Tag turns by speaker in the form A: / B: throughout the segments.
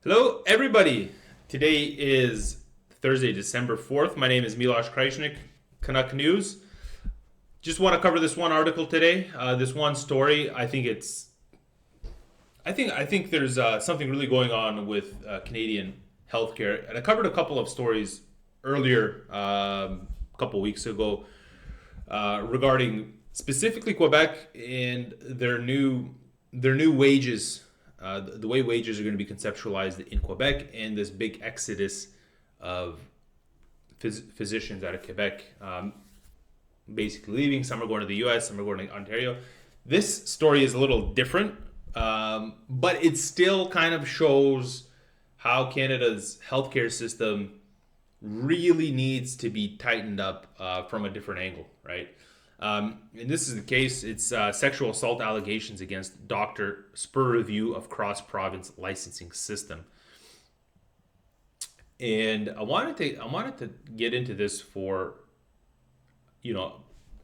A: Hello, everybody. Today is Thursday, December 4th. My name is Miloš Krajčnik, Canuck News. Just want to cover this one article today. This one story. I think there's something really going on with Canadian healthcare, and I covered a couple of stories earlier, a couple weeks ago, regarding specifically Quebec and their new wages, the way wages are going to be conceptualized in Quebec, and this big exodus of physicians out of Quebec, basically leaving. Some are going to the U.S., some are going to Ontario. This story is a little different, but it still kind of shows how Canada's healthcare system really needs to be tightened up from a different angle, right? And this is the case. It's sexual assault allegations against Dr. Spur review of cross-province licensing system. And I wanted to get into this for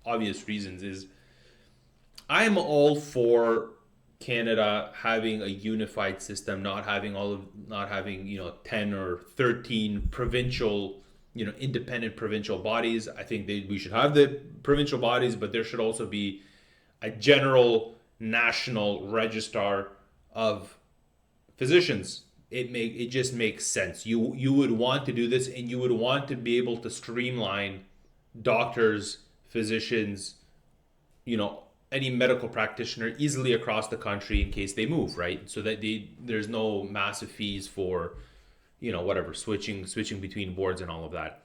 A: obvious reasons. Is I'm all for Canada having a unified system, not having 10 or 13 provincial, independent provincial bodies. I think we should have the provincial bodies, but there should also be a general national registrar of physicians. It just makes sense. You would want to do this, and you would want to be able to streamline doctors, physicians, any medical practitioner easily across the country in case they move, right? So that there's no massive fees for, whatever, switching between boards and all of that.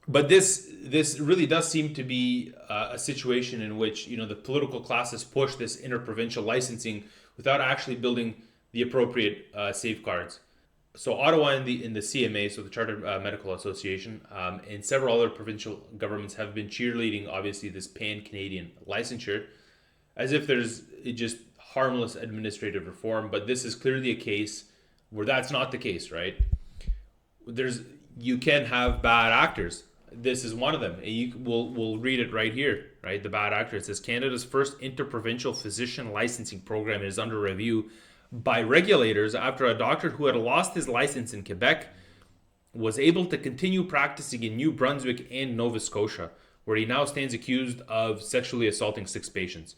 A: But this really does seem to be a situation in which the political classes push this interprovincial licensing without actually building the appropriate safeguards. So Ottawa in the CMA, so the Chartered Medical Association, and several other provincial governments have been cheerleading, obviously, this pan-Canadian licensure, as if there's just harmless administrative reform. But this is clearly a case where that's not the case, right? You can have bad actors. This is one of them. We'll read it right here, right? The bad actor. It says Canada's first interprovincial physician licensing program is under review by regulators after a doctor who had lost his license in Quebec was able to continue practicing in New Brunswick and Nova Scotia, where he now stands accused of sexually assaulting 6 patients.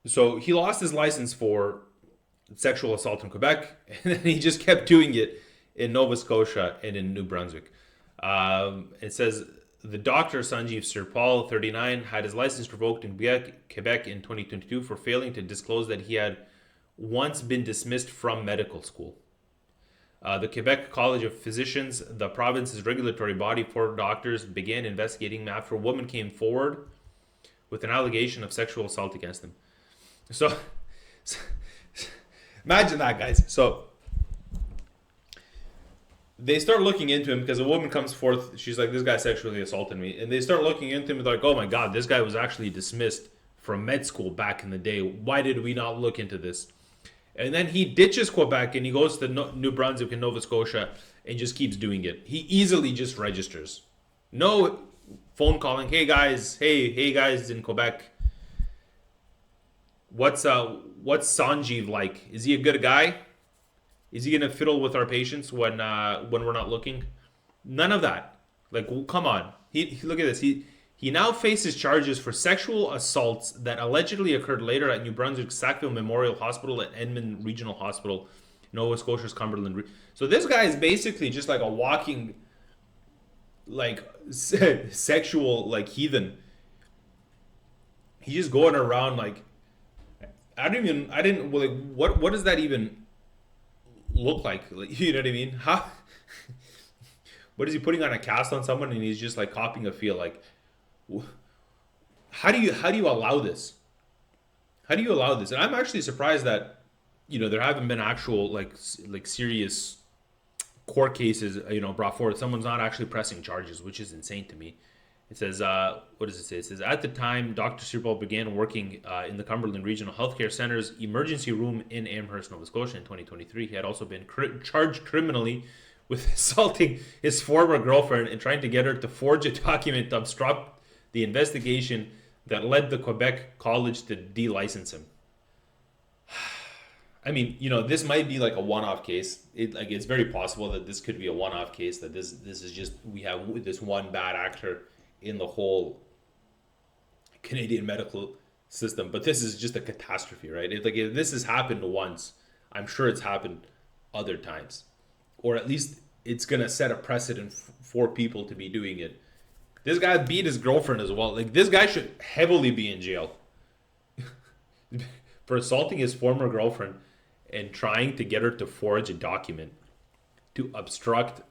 A: So he lost his license for sexual assault in Quebec, and then he just kept doing it in Nova Scotia and in New Brunswick. It says the doctor, Sanjeev Sirpal, 39, had his license revoked in Quebec in 2022 for failing to disclose that he had once been dismissed from medical school. The Quebec College of Physicians, the province's regulatory body for doctors, began investigating after a woman came forward with an allegation of sexual assault against him. So imagine that, guys. So they start looking into him because a woman comes forth. She's like, this guy sexually assaulted me. And they start looking into him and they're like, oh my God, this guy was actually dismissed from med school back in the day. Why did we not look into this? And then he ditches Quebec and he goes to New Brunswick and Nova Scotia and just keeps doing it. He easily just registers. No phone calling. Hey guys in Quebec. What's Sanjeev like? Is he a good guy? Is he gonna fiddle with our patients when we're not looking? None of that. Like, well, come on. He look at this. He now faces charges for sexual assaults that allegedly occurred later at New Brunswick's Sackville Memorial Hospital and Edmond Regional Hospital, Nova Scotia's Cumberland. So this guy is basically just like a walking, like, sexual, like, heathen. He's just going around like, what does that even look like? You know what I mean? How? What is he putting on a cast on someone and he's just like copying a feel? Like, how do you allow this? How do you allow this? And I'm actually surprised that there haven't been actual like serious court cases brought forward. Someone's not actually pressing charges, which is insane to me. It says, what does it say? It says, at the time, Dr. Sirpal began working in the Cumberland Regional Healthcare Center's emergency room in Amherst, Nova Scotia in 2023. He had also been charged criminally with assaulting his former girlfriend and trying to get her to forge a document to obstruct the investigation that led the Quebec College to de-license him. I mean, this might be like a one-off case. It's very possible that this could be a one-off case. That this is just, we have this one bad actor in the whole Canadian medical system. But this is just a catastrophe, right? If this has happened once, I'm sure it's happened other times, or at least it's gonna set a precedent for people to be doing it. This guy beat his girlfriend as well. Like, this guy should heavily be in jail for assaulting his former girlfriend and trying to get her to forge a document to obstruct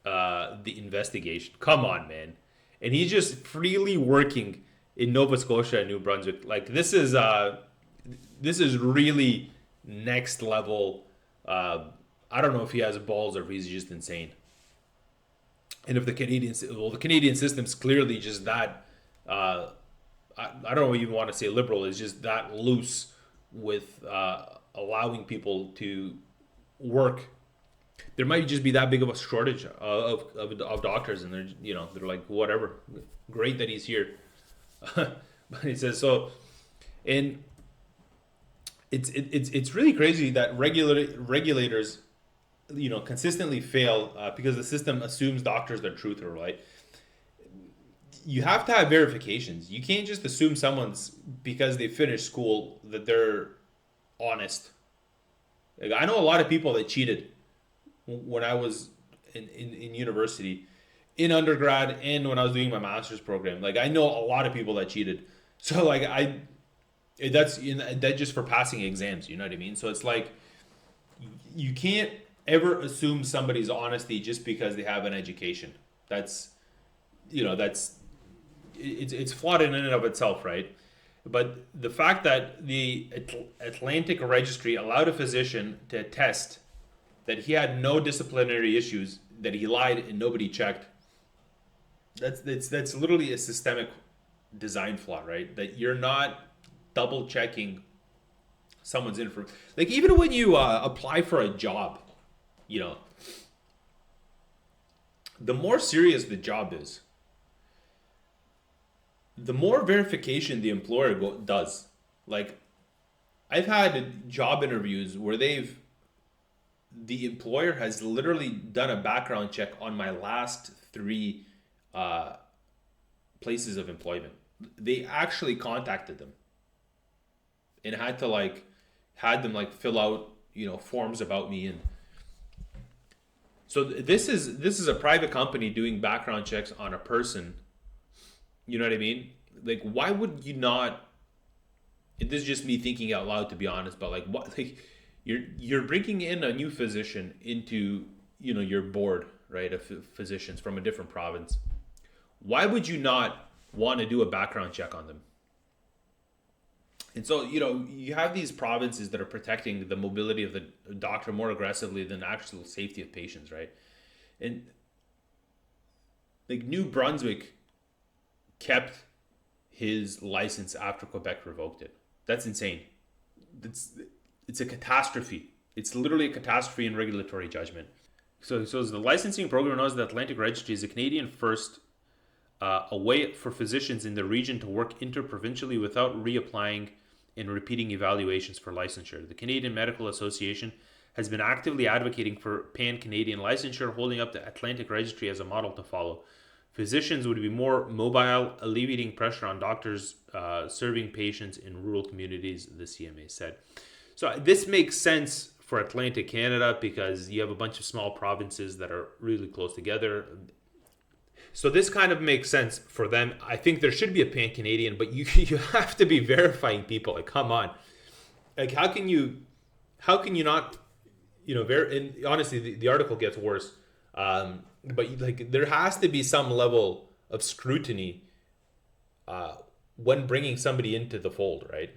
A: the investigation. Come on, man. And he's just freely working in Nova Scotia and New Brunswick. Like, this is really next level. I don't know if he has balls or if he's just insane. And if the Canadian system's clearly just that, I don't even want to say liberal, it's just that loose with allowing people to work. There might just be that big of a shortage of doctors, and they're like, whatever, great that he's here. But he says so, and it's really crazy that regulators consistently fail because the system assumes doctors are truthful, right? You have to have verifications. You can't just assume someone's, because they finished school, that they're honest. Like, I know a lot of people that cheated when I was in university, in undergrad, and when I was doing my master's program. Like, I know a lot of people that cheated. So like that's just for passing exams. You know what I mean? So it's like, you can't ever assume somebody's honesty just because they have an education. That's it's flawed in and of itself, right? But the fact that the Atlantic Registry allowed a physician to attest that he had no disciplinary issues, that he lied and nobody checked, that's literally a systemic design flaw, right? That you're not double checking someone's info. Like, even when you apply for a job, the more serious the job is, the more verification the employer does. Like, I've had job interviews where the employer has literally done a background check on my last 3 places of employment. They actually contacted them and had them fill out forms about me. And so this is a private company doing background checks on a person. You know what I mean? Like, why would you not? This is just me thinking out loud, to be honest. But like, what? Like, you're bringing in a new physician into your board, right, of physicians from a different province. Why would you not want to do a background check on them? And so you have these provinces that are protecting the mobility of the doctor more aggressively than the actual safety of patients, right? And like, New Brunswick kept his license after Quebec revoked it. That's insane. It's a catastrophe. It's literally a catastrophe in regulatory judgment. So the licensing program knows the Atlantic Registry is a Canadian first, a way for physicians in the region to work interprovincially without reapplying and repeating evaluations for licensure. The Canadian Medical Association has been actively advocating for pan-Canadian licensure, holding up the Atlantic Registry as a model to follow. Physicians would be more mobile, alleviating pressure on doctors serving patients in rural communities, the CMA said. So this makes sense for Atlantic Canada because you have a bunch of small provinces that are really close together. So this kind of makes sense for them. I think there should be a pan-Canadian, but you have to be verifying people. Like, come on. Like, how can you not, and honestly, the article gets worse. But like, there has to be some level of scrutiny when bringing somebody into the fold, right?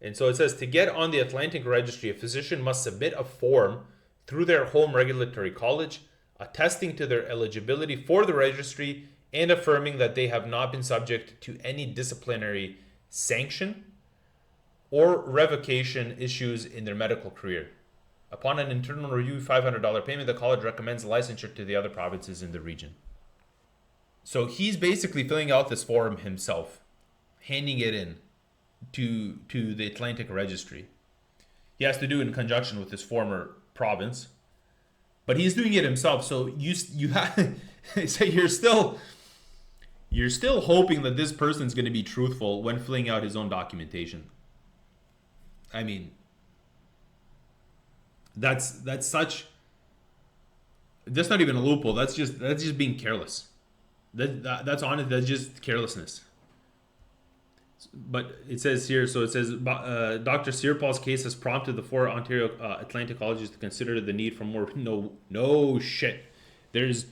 A: And so it says, to get on the Atlantic Registry, a physician must submit a form through their home regulatory college, attesting to their eligibility for the registry and affirming that they have not been subject to any disciplinary sanction or revocation issues in their medical career. Upon an internal review, $500 payment, the college recommends licensure to the other provinces in the region. So he's basically filling out this form himself, handing it in to the Atlantic Registry. He has to do it in conjunction with his former province, but he's doing it himself. So you have so you're still hoping that this person's going to be truthful when filling out his own documentation. I mean, that's not even a loophole. That's just being careless. That's honest. That's just carelessness. But it says here, so it says Dr. Sirpal's case has prompted the 4 Ontario Atlantic colleges to consider the need for more. No shit. There's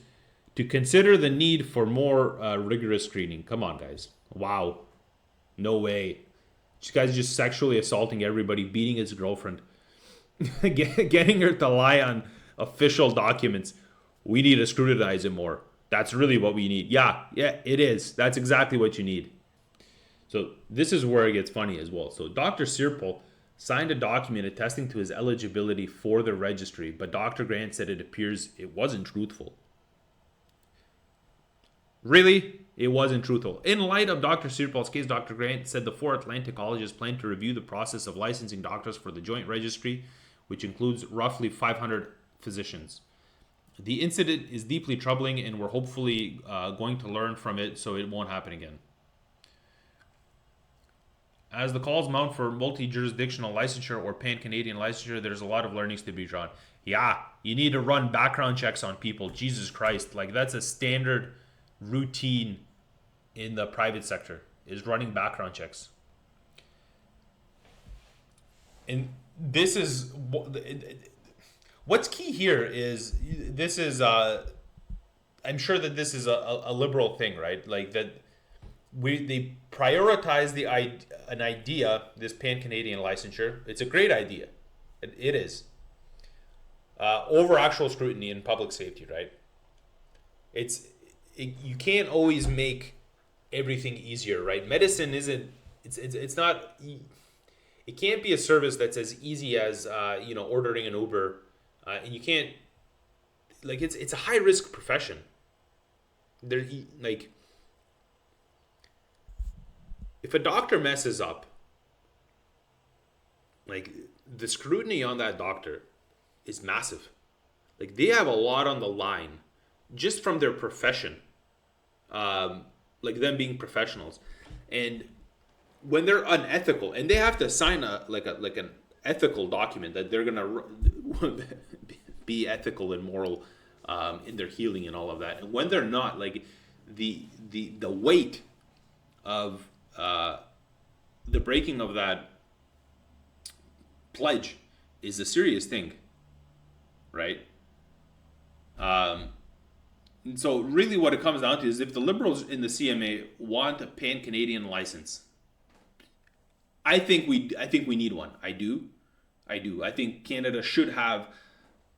A: to consider the need for more rigorous screening. Come on, guys. Wow. No way. This guy's just sexually assaulting everybody, beating his girlfriend, getting her to lie on official documents. We need to scrutinize it more. That's really what we need. Yeah, it is. That's exactly what you need. So this is where it gets funny as well. So Dr. Sirpal signed a document attesting to his eligibility for the registry, but Dr. Grant said it appears it wasn't truthful. Really? It wasn't truthful. In light of Dr. Sirpal's case, Dr. Grant said the 4 Atlantic colleges plan to review the process of licensing doctors for the joint registry, which includes roughly 500 physicians. The incident is deeply troubling, and we're hopefully going to learn from it so it won't happen again. As the calls mount for multi-jurisdictional licensure or pan-Canadian licensure, there's a lot of learnings to be drawn. Yeah, you need to run background checks on people. Jesus Christ. Like, that's a standard routine in the private sector, is running background checks. And this is... What's key here is, this is... I'm sure that this is a liberal thing, right? Like, that... they prioritize an idea, this pan-Canadian licensure. It's a great idea. It is. Over actual scrutiny in public safety, right? You can't always make everything easier, right? Medicine isn't. It's not. It can't be a service that's as easy as ordering an Uber, and you can't. Like, it's a high risk profession. If a doctor messes up, like, the scrutiny on that doctor is massive. Like, they have a lot on the line just from their profession, like them being professionals. And when they're unethical, and they have to sign an ethical document that they're gonna be ethical and moral in their healing and all of that. And when they're not, like, the weight of the breaking of that pledge is a serious thing, right? And so really what it comes down to is, if the Liberals in the CMA want a pan-Canadian license, I think we need one. I do. I think Canada should have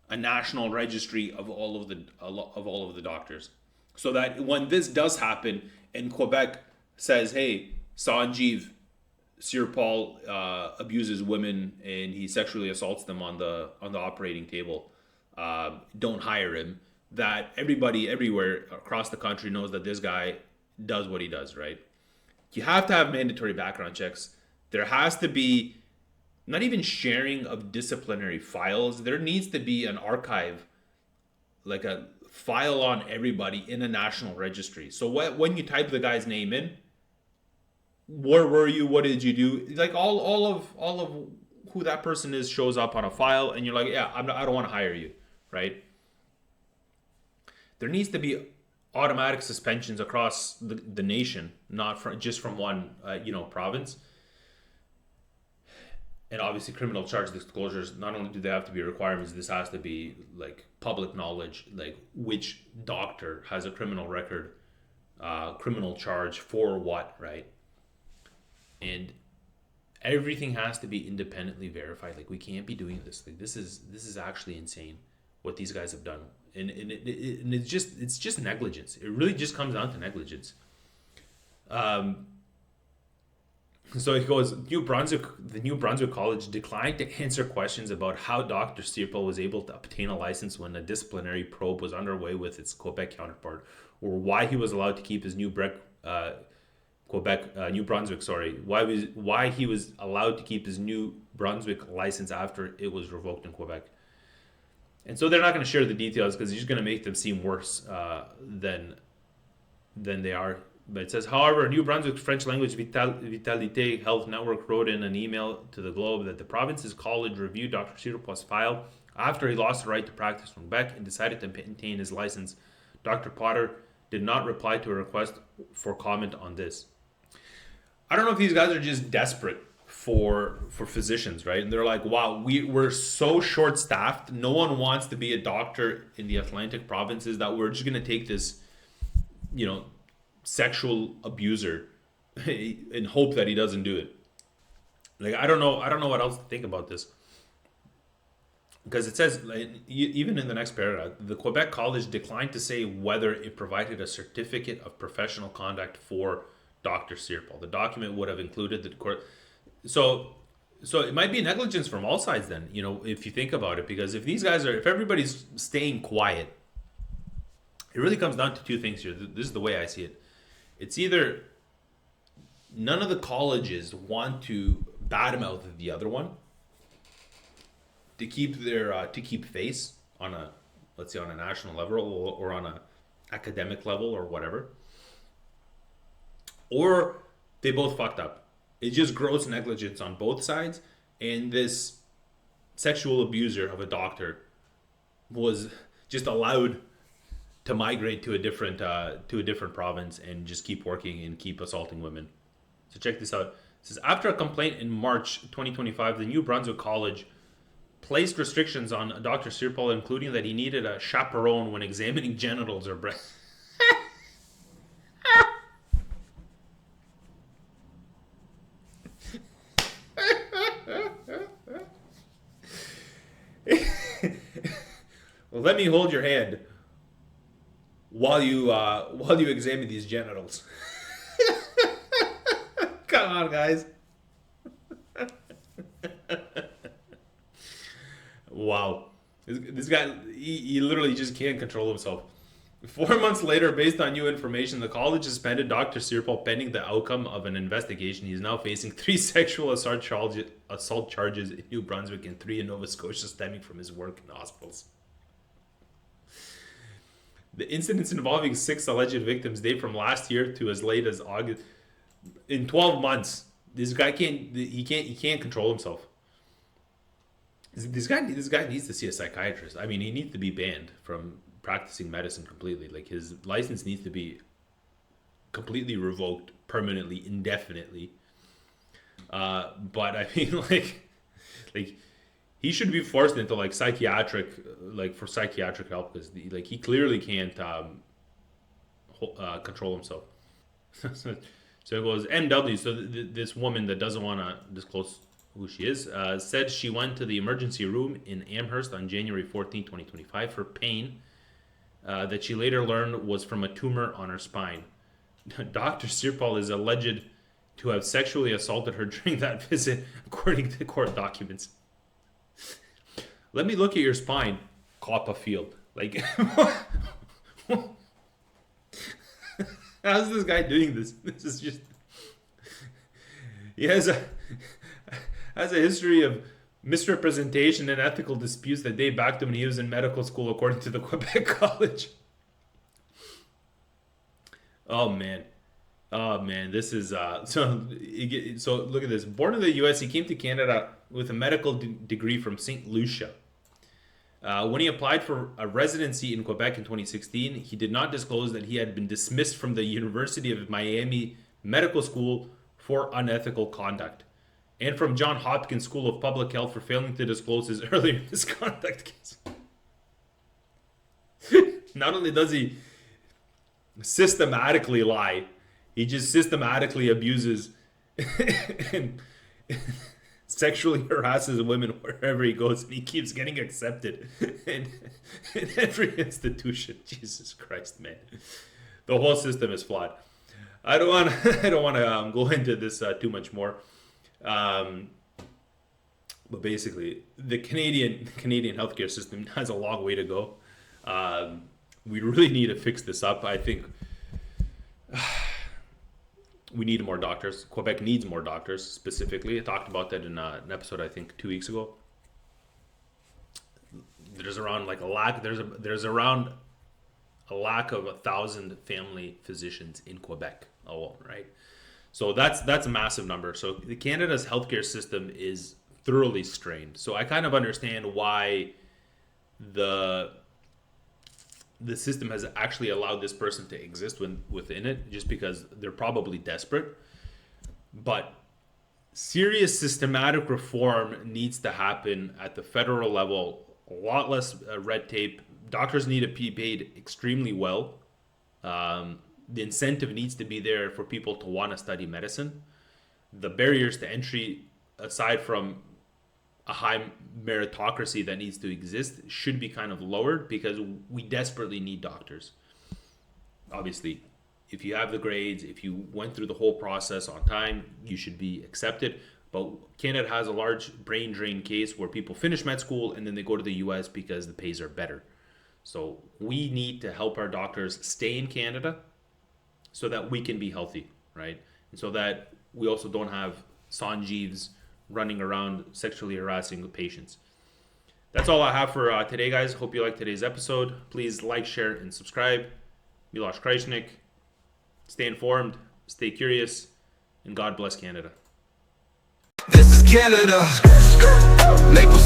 A: a national registry of all of the doctors, so that when this does happen and Quebec says, hey, Sanjeev Sirpal abuses women and he sexually assaults them on the operating table, don't hire him, that everybody everywhere across the country knows that this guy does what he does, right? You have to have mandatory background checks. There has to be not even sharing of disciplinary files. There needs to be an archive, like a file on everybody in a national registry. So when you type the guy's name in, where were you? What did you do? Like, all of who that person is shows up on a file, and you're like, yeah, I don't want to hire you, right? There needs to be automatic suspensions across the nation, not just from one province. And obviously, criminal charge disclosures. Not only do they have to be requirements, this has to be like public knowledge, like which doctor has a criminal record, criminal charge for what, right? And everything has to be independently verified. Like, we can't be doing this. Like, this is actually insane what these guys have done, and it's just negligence. It really just comes down to negligence. So it goes, the New Brunswick College declined to answer questions about how Dr. Sirpal was able to obtain a license when a disciplinary probe was underway with its Quebec counterpart, or why he was allowed to keep his New New Brunswick, sorry, why he was allowed to keep his New Brunswick license after it was revoked in Quebec. And so they're not going to share the details because he's just going to make them seem worse than they are. But it says, however, New Brunswick French Language Vitalité Health Network wrote in an email to the Globe that the province's college reviewed Dr. Sirpo's file after he lost the right to practice from Quebec and decided to maintain his license. Dr. Potter did not reply to a request for comment on this. I don't know if these guys are just desperate for physicians, right? And they're like, wow, we're so short-staffed. No one wants to be a doctor in the Atlantic provinces that we're just going to take this, sexual abuser and hope that he doesn't do it. Like, I don't know what else to think about this. Because it says, like, even in the next paragraph, the Quebec College declined to say whether it provided a certificate of professional conduct for Dr. Sirpo. The document would have included the court. So it might be negligence from all sides then, if you think about it. Because if everybody's staying quiet, it really comes down to two things here. This is the way I see it. It's either none of the colleges want to badmouth the other one to keep face on a, let's say, on a national level or on a academic level or whatever, or they both fucked up. It's just gross negligence on both sides, and this sexual abuser of a doctor was just allowed to migrate to a different province and just keep working and keep assaulting women. So check this out. It says, after a complaint in March 2025, the New Brunswick College placed restrictions on Dr. Sirpol, including that he needed a chaperone when examining genitals or breasts. Well, let me hold your hand while you examine these genitals. Come on, guys. Wow. This guy, he literally just can't control himself. 4 months later, based on new information, the college suspended Dr. Sirpol pending the outcome of an investigation. He is now facing 3 sexual assault charges in New Brunswick and 3 in Nova Scotia stemming from his work in hospitals. The incidents involving 6 alleged victims date from last year to as late as August. In 12 months, this guy can't control himself. This guy needs to see a psychiatrist. I mean, he needs to be banned from practicing medicine completely. Like, his license needs to be completely revoked permanently, indefinitely. But I mean, like he should be forced into psychiatric help, because he clearly can't control himself. So it goes MW. So this woman that doesn't want to disclose who she is said she went to the emergency room in Amherst on January 14, 2025 for pain that she later learned was from a tumor on her spine. Dr. Sirpol is alleged to have sexually assaulted her during that visit, according to court documents. Let me look at your spine, Copperfield. How's this guy doing this? This is just... He has a history of misrepresentation and ethical disputes that date back to when he was in medical school, according to the Quebec College. Oh man, this is so look at this. Born in the U.S., he came to Canada with a medical degree from St. Lucia. When he applied for a residency in Quebec in 2016, he did not disclose that he had been dismissed from the University of Miami Medical School for unethical conduct, and from Johns Hopkins School of Public Health for failing to disclose his earlier misconduct case. Not only does he systematically lie, he just systematically abuses and sexually harasses women wherever he goes, and he keeps getting accepted in every institution. Jesus Christ, man. The whole system is flawed. I don't want to go into this too much more. But basically, the Canadian healthcare system has a long way to go. We really need to fix this up. I think We need more doctors. Quebec needs more doctors specifically. I talked about that in an episode I think 2 weeks ago. There's around like a lack. There's around a lack of 1,000 family physicians in Quebec alone, right? So that's a massive number. So Canada's healthcare system is thoroughly strained. So I kind of understand why the system has actually allowed this person to exist within it, just because they're probably desperate. But serious systematic reform needs to happen at the federal level. A lot less red tape. Doctors need to be paid extremely well. The incentive needs to be there for people to want to study medicine. The barriers to entry, aside from a high meritocracy that needs to exist, should be kind of lowered, because we desperately need doctors. Obviously, if you have the grades, if you went through the whole process on time, you should be accepted. But Canada has a large brain drain case where people finish med school and then they go to the US because the pays are better. So we need to help our doctors stay in Canada so that we can be healthy, right? And so that we also don't have Sanjeevs running around sexually harassing patients. That's all I have for today, guys. Hope you liked today's episode. Please like, share, and subscribe. Miloš Krajčnik. Stay informed, stay curious, and God bless Canada.
B: This is Canada. Maple